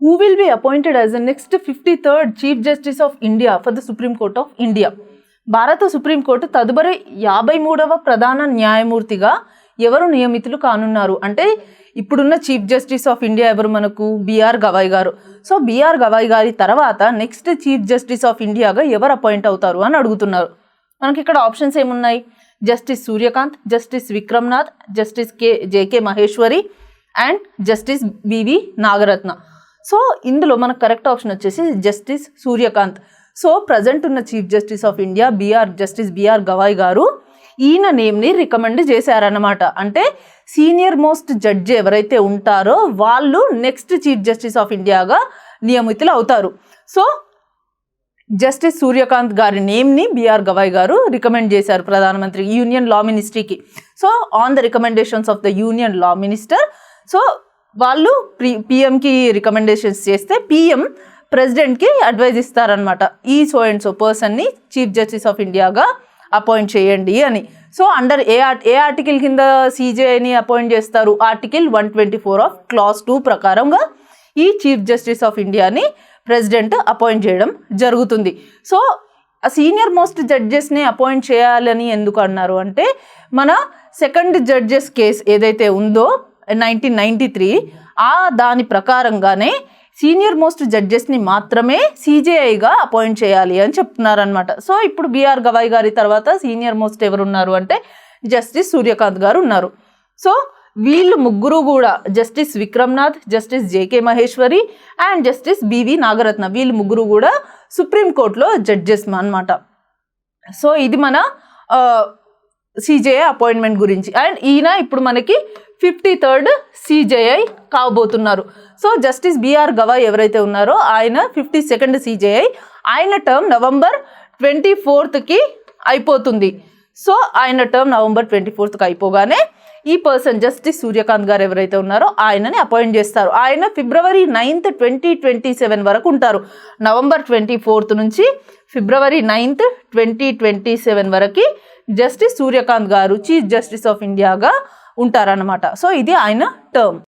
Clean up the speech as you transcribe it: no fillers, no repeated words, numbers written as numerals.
Who will be appointed as the next 53rd Chief Justice of India for the Supreme Court of India? భారత supreme court తదుపరి 53వ ప్రధాన న్యాయమూర్తిగా ఎవరు నియమితులు కానున్నారు అంటే ఇప్పుడున్న చీఫ్ జస్టిస్ ఆఫ్ ఇండియా ఎవరు మనకు బిఆర్ గవాయ్ గారు. సో బిఆర్ గవాయ్ గారి తర్వాత నెక్స్ట్ చీఫ్ జస్టిస్ ఆఫ్ ఇండియాగా ఎవరు అపాయింట్ అవుతారు అని అడుగుతున్నారు. మనకి ఇక్కడ ఆప్షన్స్ ఏమున్నాయి? Justice Suryakant, justice Vikramnath, justice JK Maheshwari and justice BV Nagarathna. So ఇందులో మనకు కరెక్ట్ ఆప్షన్ వచ్చేసి జస్టిస్ సూర్యకాంత్. సో ప్రజెంట్ ఉన్న chief justice of India justice BR Gavai గారు ఈయన నేమ్ని రికమెండ్ చేశారన్నమాట. అంటే సీనియర్ మోస్ట్ జడ్జి ఎవరైతే ఉంటారో వాళ్ళు నెక్స్ట్ చీఫ్ జస్టిస్ ఆఫ్ ఇండియాగా నియమితులు అవుతారు. సో జస్టిస్ సూర్యకాంత్ గారి నేమ్ని బిఆర్ గవాయ్ గారు రికమెండ్ చేశారు ప్రధానమంత్రి యూనియన్ లా మినిస్ట్రీకి. So on the recommendations of the union law minister, so వాళ్ళు పిఎంకి రికమెండేషన్స్ చేస్తే పిఎం ప్రెసిడెంట్కి అడ్వైజ్ ఇస్తారనమాట. ఈ సో అండ్ సో పర్సన్ని చీఫ్ జస్టిస్ ఆఫ్ ఇండియాగా అపాయింట్ చేయండి అని. సో అండర్ ఏ ఆర్టికల్ కింద సిజేఐని అపాయింట్ చేస్తారు? ఆర్టికల్ 124 ఆఫ్ క్లాస్ 2 ప్రకారంగా ఈ చీఫ్ జస్టిస్ ఆఫ్ ఇండియాని ప్రెసిడెంట్ అపాయింట్ చేయడం జరుగుతుంది. సో ఆ సీనియర్ మోస్ట్ జడ్జెస్ని అపాయింట్ చేయాలని ఎందుకు అన్నారు అంటే మన సెకండ్ జడ్జెస్ కేసు ఏదైతే ఉందో 1993 దాని ప్రకారంగానే సీనియర్ మోస్ట్ జడ్జెస్ని మాత్రమే సిజేఐగా అపాయింట్ చేయాలి అని చెప్తున్నారనమాట. సో ఇప్పుడు బిఆర్ గవాయ్ గారి తర్వాత సీనియర్ మోస్ట్ ఎవరున్నారు అంటే జస్టిస్ సూర్యకాంత్ గారు ఉన్నారు. సో వీళ్ళు ముగ్గురు కూడా justice Vikramnath, justice JK Maheshwari and justice BV Nagarathna, వీళ్ళు ముగ్గురు కూడా సుప్రీంకోర్టులో జడ్జెస్ అనమాట. సో ఇది మన సిజేఐ అపాయింట్మెంట్ గురించి. అండ్ ఈయన ఇప్పుడు మనకి 53rd సిజేఐ కాబోతున్నారు. సో జస్టిస్ బిఆర్ గవాయ్ ఎవరైతే ఉన్నారో ఆయన 52nd సిజేఐ, ఆయన టర్మ్ November 24కి అయిపోతుంది. సో ఆయన టర్మ్ November 24కి అయిపోగానే ఈ పర్సన్ జస్టిస్ సూర్యకాంత్ గారు ఎవరైతే ఉన్నారో ఆయనని అపాయింట్ చేస్తారు. ఆయన February 9th, 2027 వరకు ఉంటారు. November 24th నుంచి February 9th, 2027 వరకు జస్టిస్ సూర్యకాంత్ గారు చీఫ్ జస్టిస్ ఆఫ్ ఇండియాగా ఉంటారన్నమాట. సో ఇది ఆయన టర్మ్.